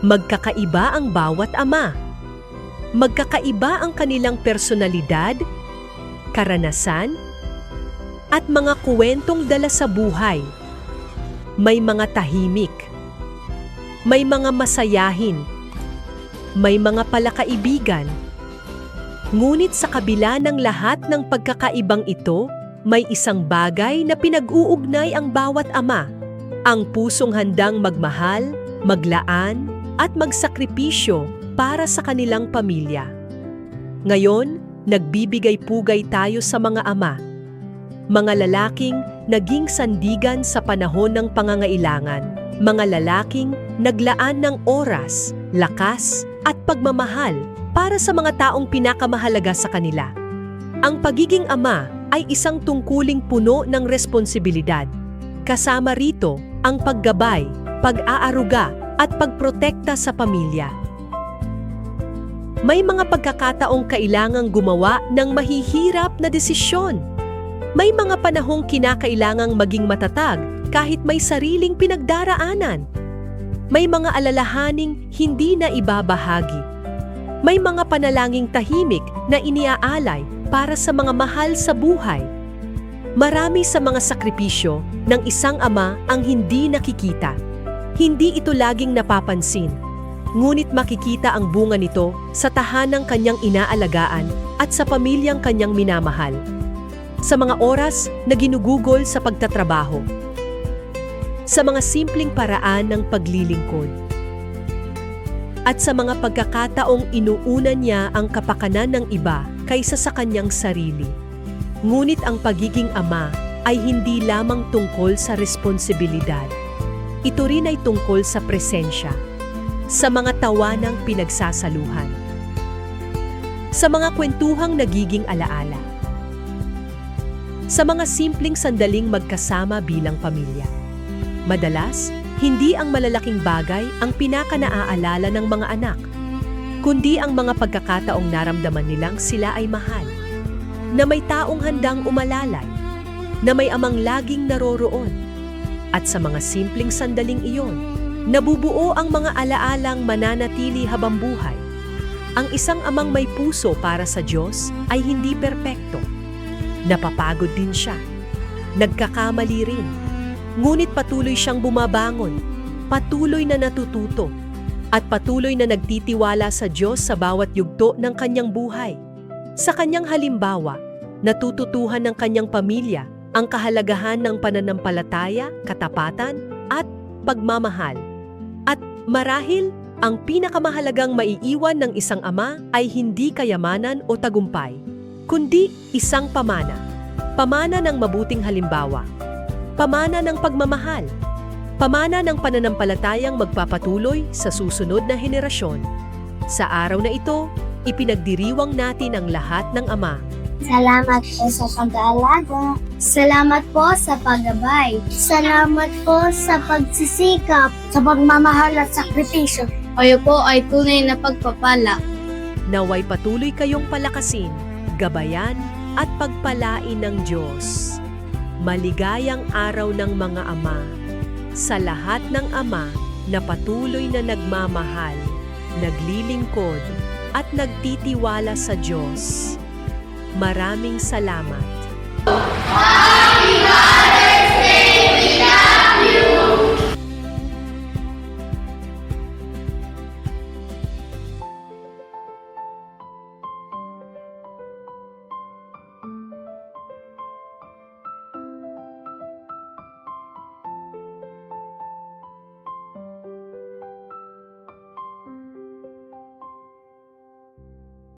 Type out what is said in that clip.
Magkakaiba ang bawat ama. Magkakaiba ang kanilang personalidad, karanasan, at mga kwentong dala sa buhay. May mga tahimik, may mga masayahin, may mga palakaibigan. Ngunit sa kabila ng lahat ng pagkakaibang ito, may isang bagay na pinag-uugnay ang bawat ama. Ang pusong handang magmahal, maglaan, at magsakripisyo para sa kanilang pamilya. Ngayon, nagbibigay pugay tayo sa mga ama. Mga lalaking naging sandigan sa panahon ng pangangailangan. Mga lalaking naglaan ng oras, lakas, at pagmamahal para sa mga taong pinakamahalaga sa kanila. Ang pagiging ama ay isang tungkuling puno ng responsibilidad. Kasama rito ang paggabay, pag-aaruga, at pagprotekta sa pamilya. May mga pagkakataong kailangang gumawa ng mahihirap na desisyon. May mga panahong kinakailangang maging matatag kahit may sariling pinagdaraanan. May mga alalahaning hindi na ibabahagi. May mga panalangin tahimik na iniaalay para sa mga mahal sa buhay. Marami sa mga sakripisyo ng isang ama ang hindi nakikita. Hindi ito laging napapansin, ngunit makikita ang bunga nito sa tahanang kanyang inaalagaan at sa pamilyang kanyang minamahal. Sa mga oras na ginugugol sa pagtatrabaho, sa mga simpleng paraan ng paglilingkod, at sa mga pagkakataong inuuna niya ang kapakanan ng iba kaysa sa kanyang sarili. Ngunit ang pagiging ama ay hindi lamang tungkol sa responsibilidad. Ito rin ay tungkol sa presensya, sa mga tawanang pinagsasaluhan, sa mga kwentuhang nagiging alaala, sa mga simpleng sandaling magkasama bilang pamilya. Madalas, hindi ang malalaking bagay ang pinaka-naaalala ng mga anak, kundi ang mga pagkakataong naramdaman nilang sila ay mahal, na may taong handang umalalay, na may amang laging naroroon. At sa mga simpleng sandaling iyon, nabubuo ang mga alaalang mananatili habang buhay. Ang isang amang may puso para sa Diyos ay hindi perpekto. Napapagod din siya. Nagkakamali rin. Ngunit patuloy siyang bumabangon, patuloy na natututo, at patuloy na nagtitiwala sa Diyos sa bawat yugto ng kanyang buhay. Sa kanyang halimbawa, natututuhan ng kanyang pamilya ang kahalagahan ng pananampalataya, katapatan, at pagmamahal. At marahil, ang pinakamahalagang maiiwan ng isang ama ay hindi kayamanan o tagumpay, kundi isang pamana. Pamana ng mabuting halimbawa. Pamana ng pagmamahal. Pamana ng pananampalatayang magpapatuloy sa susunod na henerasyon. Sa araw na ito, ipinagdiriwang natin ang lahat ng ama. Salamat po sa pag-aalaga. Salamat po sa paggabay. Salamat po sa pagsisikap, sa pagmamahal at sakripisyo. Kayo po ay tunay na pagpapala. Naway patuloy kayong palakasin, gabayan at pagpalain ng Diyos. Maligayang araw ng mga ama. Sa lahat ng ama na patuloy na nagmamahal, naglilingkod at nagtitiwala sa Diyos. Maraming salamat.